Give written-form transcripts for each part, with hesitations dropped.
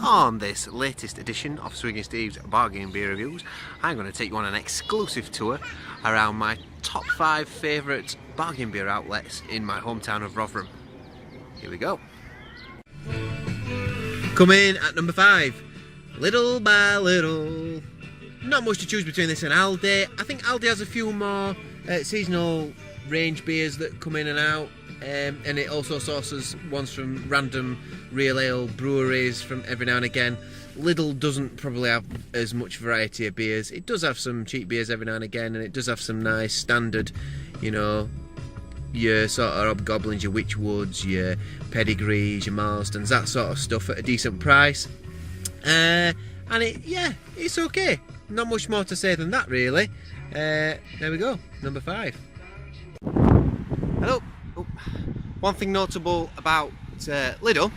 on this latest edition of Swiggin Steve's Bargain Beer Reviews. I'm going to take you on an exclusive tour around my top 5 favourite bargain beer outlets in my hometown of Rotherham. Here we go. Come in at number 5, Little by Little. Not much to choose between this and Aldi. I think Aldi has a few more seasonal range beers that come in and out. And it also sources ones from random real ale breweries from every now and again. Lidl doesn't probably have as much variety of beers. It does have some cheap beers every now and again, and it does have some nice standard, you know, your sort of Hobgoblins, your Witchwoods, your Pedigrees, your Marstons, that sort of stuff at a decent price. And it's okay. Not much more to say than that, really. There we go, number 5. Hello. Oh. One thing notable about Lidl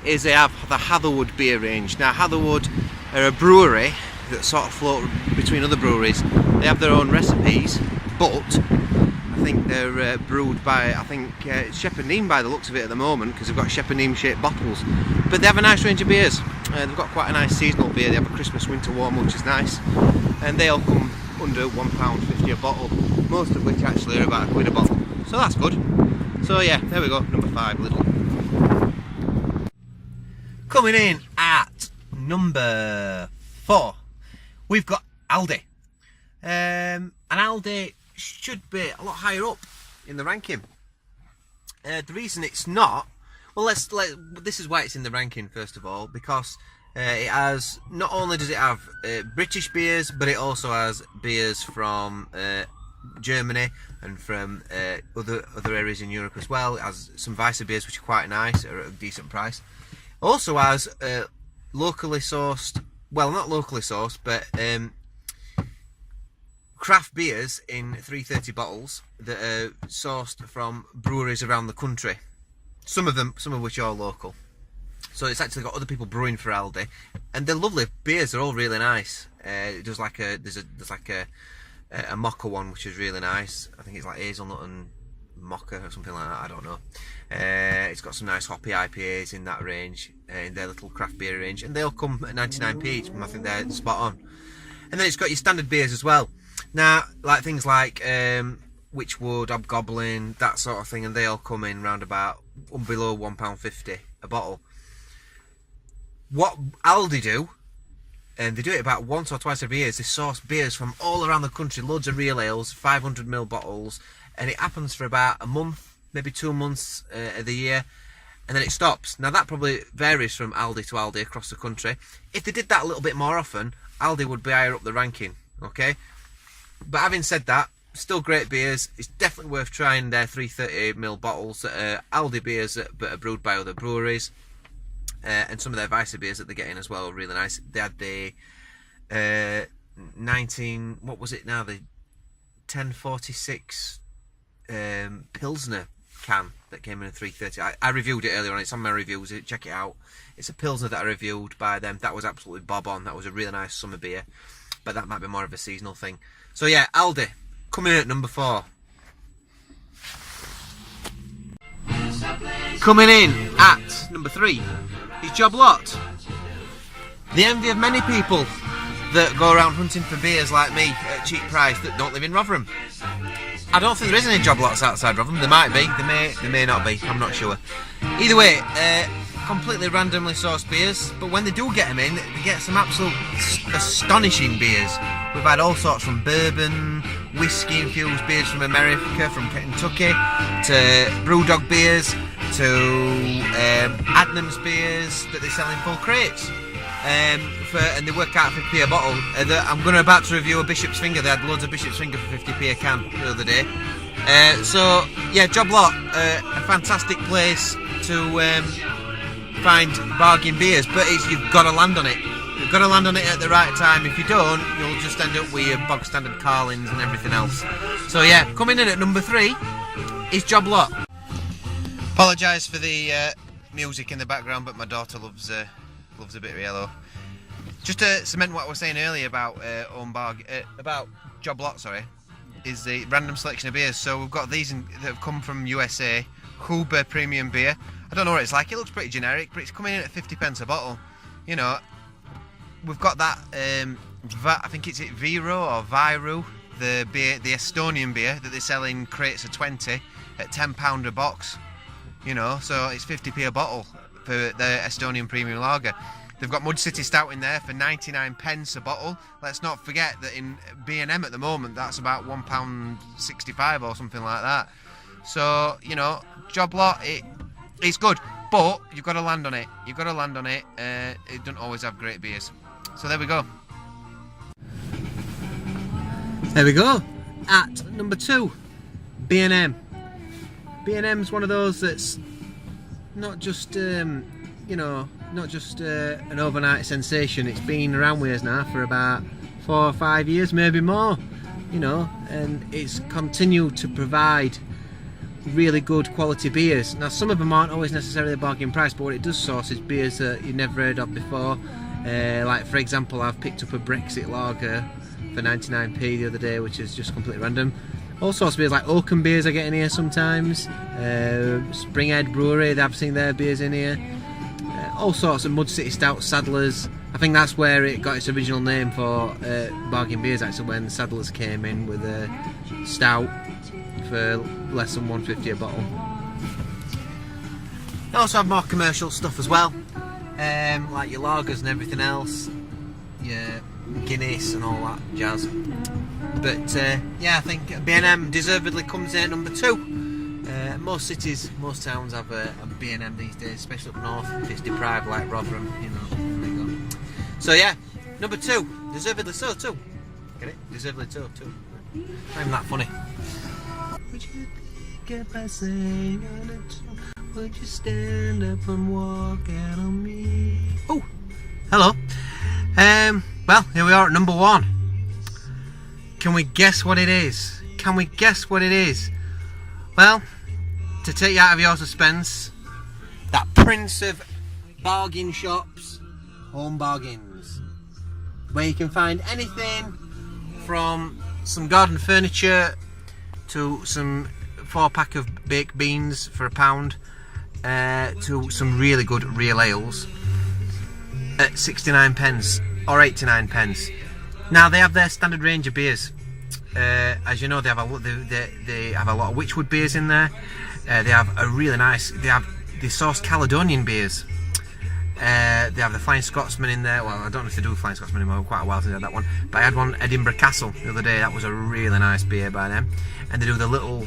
is they have the Hatherwood beer range. Now, Hatherwood are a brewery that sort of float between other breweries. They have their own recipes, but I think they're brewed by, Shepherd Neame by the looks of it at the moment, because they've got Shepherd Neame shaped bottles. But they have a nice range of beers. They've got quite a nice seasonal beer. They have a Christmas winter warm, which is nice, and they all come under £1.50 a bottle, most of which actually are about £1 a bottle. So that's good. So yeah, there we go, number 5, Lidl. Coming in at number 4, we've got Aldi. And Aldi should be a lot higher up in the ranking. The reason it's not, well, this is why it's in the ranking first of all, because it has, not only does it have British beers, but it also has beers from Germany and from other areas in Europe as well. It has some Weisse beers which are quite nice at a decent price. Also has locally sourced, well, not locally sourced, but craft beers in 330 bottles that are sourced from breweries around the country. Some of which are local. So it's actually got other people brewing for Aldi, and they're lovely beers. They're all really nice. There's like a mocha one which is really nice. I think it's like hazelnut and mocha or something like that, I don't know. It's got some nice hoppy IPAs in that range, in their little craft beer range, and they all come at 99p each, and I think they're spot on. And then it's got your standard beers as well. Now, like things like Witchwood, Hobgoblin, that sort of thing, and they all come in round about below £1.50 a bottle. What Aldi do, and they do it about once or twice every year, is they source beers from all around the country, loads of real ales, 500ml bottles, and it happens for about a month, maybe 2 months of the year, and then it stops. Now that probably varies from Aldi to Aldi across the country. If they did that a little bit more often, Aldi would be higher up the ranking, okay? But having said that, still great beers. It's definitely worth trying their 330ml bottles. Aldi beers that are brewed by other breweries. And some of their Weisse beers that they're getting as well are really nice. They had the 1046 Pilsner can that came in a 330. I reviewed it earlier on. It's on my reviews. Check it out. It's a Pilsner that I reviewed by them. That was absolutely bob on. That was a really nice summer beer. But that might be more of a seasonal thing. So yeah, Aldi, coming in at number 4. Coming in at number 3 is Job Lot. The envy of many people that go around hunting for beers like me at a cheap price that don't live in Rotherham. I don't think there is any Job Lots outside Rotherham. There might be, there may not be, I'm not sure. Either way, completely randomly sourced beers, but when they do get them in, they get some absolute astonishing beers. We've had all sorts from bourbon, whiskey infused beers from America, from Kentucky, to Brewdog beers, to Adnams beers that they sell in full crates, and they work out 50p a bottle. I'm about to review a Bishop's Finger. They had loads of Bishop's Finger for 50p a can the other day. So yeah, Job Lot, a fantastic place to find bargain beers, but you've got to land on it. You've got to land on it at the right time. If you don't, you'll just end up with your bog standard Carlins and everything else. So yeah, coming in at number 3 is Job Lot. Apologise for the music in the background, but my daughter loves a bit of yellow. Just to cement what I was saying earlier about about Job Lot, is the random selection of beers. So we've got these that have come from USA. Huber Premium Beer. I don't know what it's like. It looks pretty generic, but it's coming in at 50p a bottle. You know, we've got that. I think it's Viro or Viru, the beer, the Estonian beer that they sell in crates of 20 at £10 a box. You know, so it's 50p a bottle for the Estonian premium lager. They've got Mud City Stout in there for 99p a bottle. Let's not forget that in B&M at the moment, that's about £1.65 or something like that. So, you know, job lot, it's good, but you've got to land on it. You've got to land on it. It doesn't always have great beers. So there we go. There we go. At number 2, B&M. B&M's one of those that's not just, you know, not just an overnight sensation. It's been around with us now for about 4 or 5 years, maybe more, you know, and it's continued to provide really good quality beers. Now, some of them aren't always necessarily a bargain price, but what it does source is beers that you've never heard of before. Like, for example, I've picked up a Brexit lager for 99p the other day, which is just completely random. All sorts of beers, like Oakham beers I get in here sometimes. Springhead Brewery, I've seen their beers in here. All sorts of Mud City Stout, Sadlers. I think that's where it got its original name for bargain beers, actually, when Sadlers came in with a stout for less than £1.50 a bottle. They also have more commercial stuff as well, like your lagers and everything else, your Guinness and all that jazz. But yeah, I think B&M deservedly comes in at number 2. Most cities, most towns have a B&M these days, especially up north if it's deprived like Rotherham, you know. There you go. So yeah, number 2, deservedly so too. Get it? Deservedly so too. Not even that funny. Would you get by saying it? Would you stand up and walk out on me? Oh, hello. Well, here we are at number 1. Can we guess what it is? Can we guess what it is? Well, to take you out of your suspense, that prince of bargain shops, Home Bargains, where you can find anything from some garden furniture to some 4-pack of baked beans for £1, to some really good real ales at 69p or 89p. Now they have their standard range of beers. As you know, they have a lot of Witchwood beers in there. They have a really nice. They source Caledonian beers. They have the Flying Scotsman in there. Well, I don't know if they do Flying Scotsman anymore. Quite a while since I had that one. But I had one Edinburgh Castle the other day. That was a really nice beer by them. And they do the little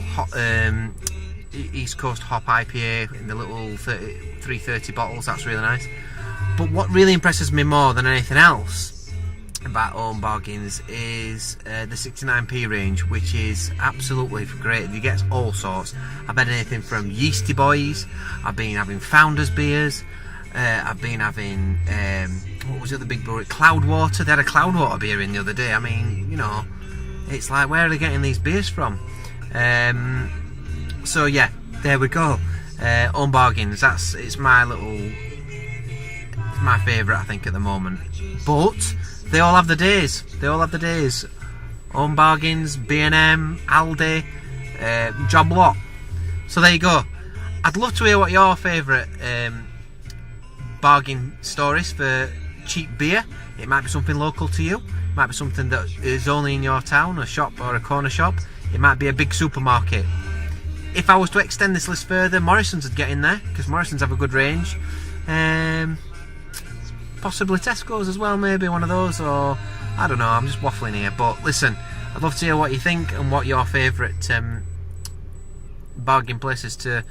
East Coast Hop IPA in the little 330 bottles. That's really nice. But what really impresses me more than anything else about Home Bargains is the 69p range, which is absolutely great. You get all sorts. I've had anything from Yeasty Boys, I've been having Founders beers, I've been having what was the other big brewery, Cloudwater. They had a Cloudwater beer in the other day. I mean, you know, it's like, where are they getting these beers from? So yeah, there we go. Home Bargains, it's my favourite, I think, at the moment. But they all have the days. They all have the days. Home Bargains, B&M, Aldi, job lot. So there you go. I'd love to hear what your favourite bargain stories for cheap beer. It might be something local to you. It might be something that is only in your town, a shop or a corner shop. It might be a big supermarket. If I was to extend this list further, Morrison's would get in there, because Morrison's have a good range. Possibly Tesco's as well, maybe one of those, or I don't know, I'm just waffling here. But listen, I'd love to hear what you think and what your favourite bargain places to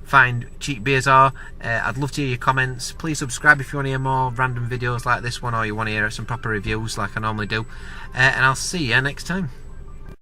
find cheap beers are. I'd love to hear your comments. Please subscribe if you want to hear more random videos like this one, or you want to hear some proper reviews like I normally do. And I'll see you next time.